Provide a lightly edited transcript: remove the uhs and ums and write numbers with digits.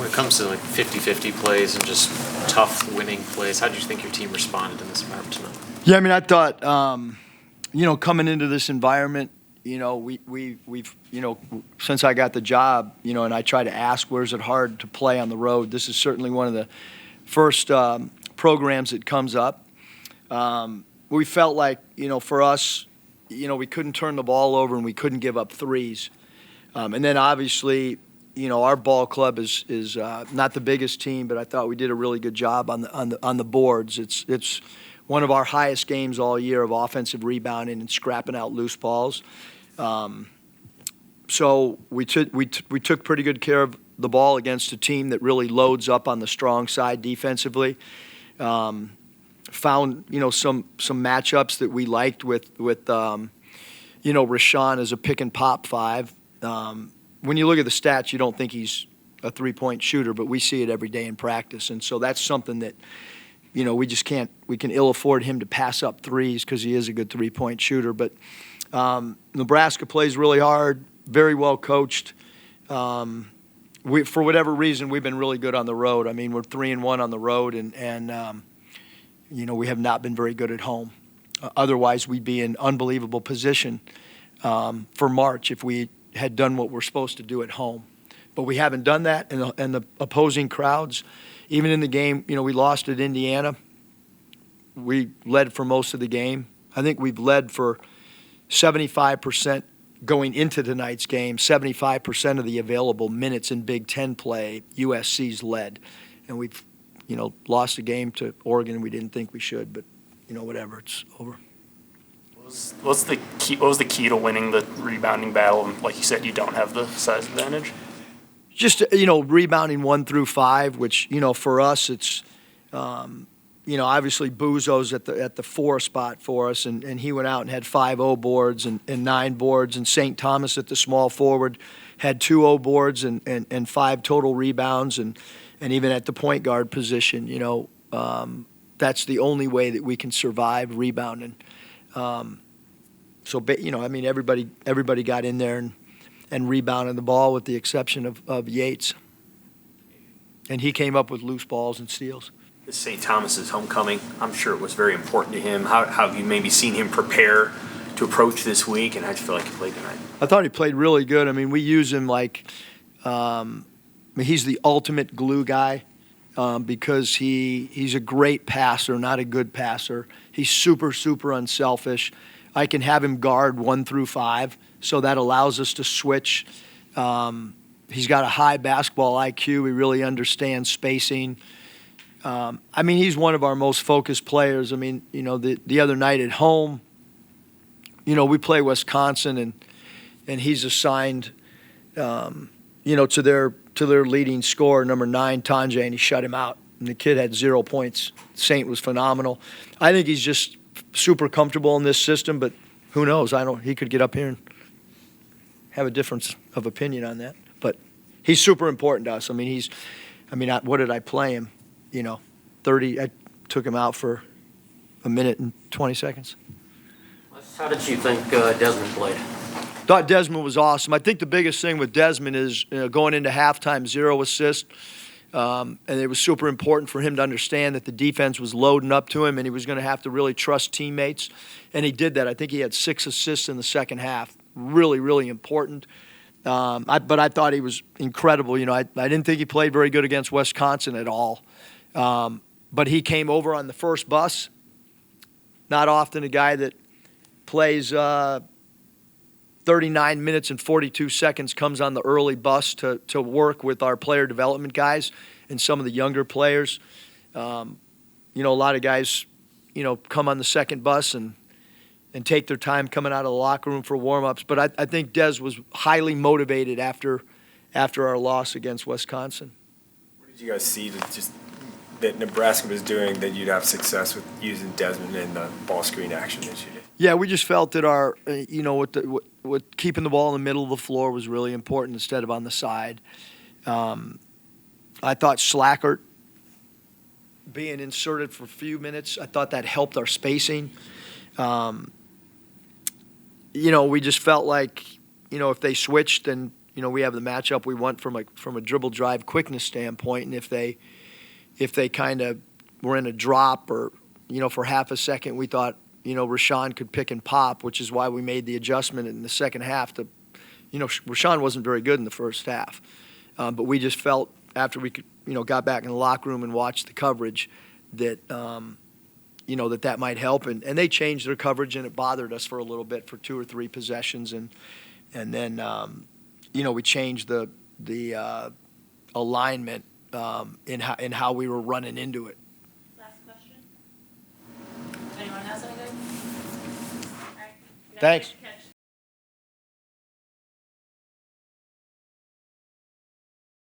When it comes to like 50-50 plays and just tough winning plays, how do you think your team responded in this environment tonight? Yeah, I mean, I thought, coming into this environment, we've since I got the job, and I try to ask, where's it hard to play on the road? This is certainly one of the first programs that comes up. We felt like, for us, we couldn't turn the ball over and we couldn't give up threes. And then obviously, our ball club is not the biggest team, but I thought we did a really good job on the boards. It's one of our highest games all year of offensive rebounding and scrapping out loose balls. So we took pretty good care of the ball against a team that really loads up on the strong side defensively. Found some matchups that we liked with Rashawn as a pick and pop five. When you look at the stats, you don't think he's a three-point shooter, but we see it every day in practice. And so that's something that, we just can't – we can ill afford him to pass up threes because he is a good three-point shooter. But Nebraska plays really hard, very well coached. For whatever reason, we've been really good on the road. I mean, we're 3-1 on the road, and we have not been very good at home. Otherwise, we'd be in unbelievable position for March if we had done what we're supposed to do at home. But we haven't done that, and the opposing crowds, even in the game, we lost at Indiana. We led for most of the game. I think we've led for 75% going into tonight's game. 75% of the available minutes in Big Ten play, USC's led. And we've, lost a game to Oregon we didn't think we should, but, whatever, it's over. What was the key to winning the rebounding battle? And like you said, you don't have the size advantage. Just rebounding 1 through 5, which for us it's obviously Buzo's at the 4 spot for us, and he went out and had 5 0 boards and 9 boards, and St. Thomas at the small forward had 2 0 boards and 5 total rebounds, and even at the point guard position, that's the only way that we can survive rebounding. Everybody got in there and rebounded the ball with the exception of Yates. And he came up with loose balls and steals. This St. Thomas's homecoming, I'm sure it was very important to him. How have you maybe seen him prepare to approach this week, and how do you feel like he played tonight? I thought he played really good. I mean, we use him like he's the ultimate glue guy. Because he's a great passer, not a good passer. He's super, super unselfish. I can have him guard 1 through 5, so that allows us to switch. He's got a high basketball IQ. He really understands spacing. He's one of our most focused players. I mean, the other night at home, we play Wisconsin, and he's assigned, to their leading scorer, number 9, Tanje, and he shut him out. And the kid had 0 points. Saint was phenomenal. I think he's just super comfortable in this system, but who knows? He could get up here and have a difference of opinion on that. But he's super important to us. What did I play him? 30. I took him out for a minute and 20 seconds. How did you think Desmond played? Thought Desmond was awesome. I think the biggest thing with Desmond is going into halftime, 0 assists. And it was super important for him to understand that the defense was loading up to him and he was going to have to really trust teammates. And he did that. I think he had 6 assists in the second half. Really, really important. But I thought he was incredible. I didn't think he played very good against Wisconsin at all. But he came over on the first bus. Not often a guy that plays 39 minutes and 42 seconds comes on the early bus to work with our player development guys and some of the younger players. A lot of guys, come on the second bus and take their time coming out of the locker room for warm-ups. But I think Des was highly motivated after our loss against Wisconsin. What did you guys see that Nebraska was doing that you'd have success with using Desmond in the ball screen action that you did? Yeah, we just felt that our, with keeping the ball in the middle of the floor was really important instead of on the side. I thought Slackert being inserted for a few minutes, I thought that helped our spacing. We just felt like, if they switched, then we have the matchup we want from a dribble drive quickness standpoint, and if they kind of were in a drop or, for half a second, we thought, Rashawn could pick and pop, which is why we made the adjustment in the second half to, Rashawn wasn't very good in the first half. But we just felt after we could, got back in the locker room and watched the coverage that, that might help. And they changed their coverage, and it bothered us for a little bit for 2 or 3 possessions. And then, we changed the alignment in how we were running into it. Last question. Anyone has anything? All right. Thanks. Catch.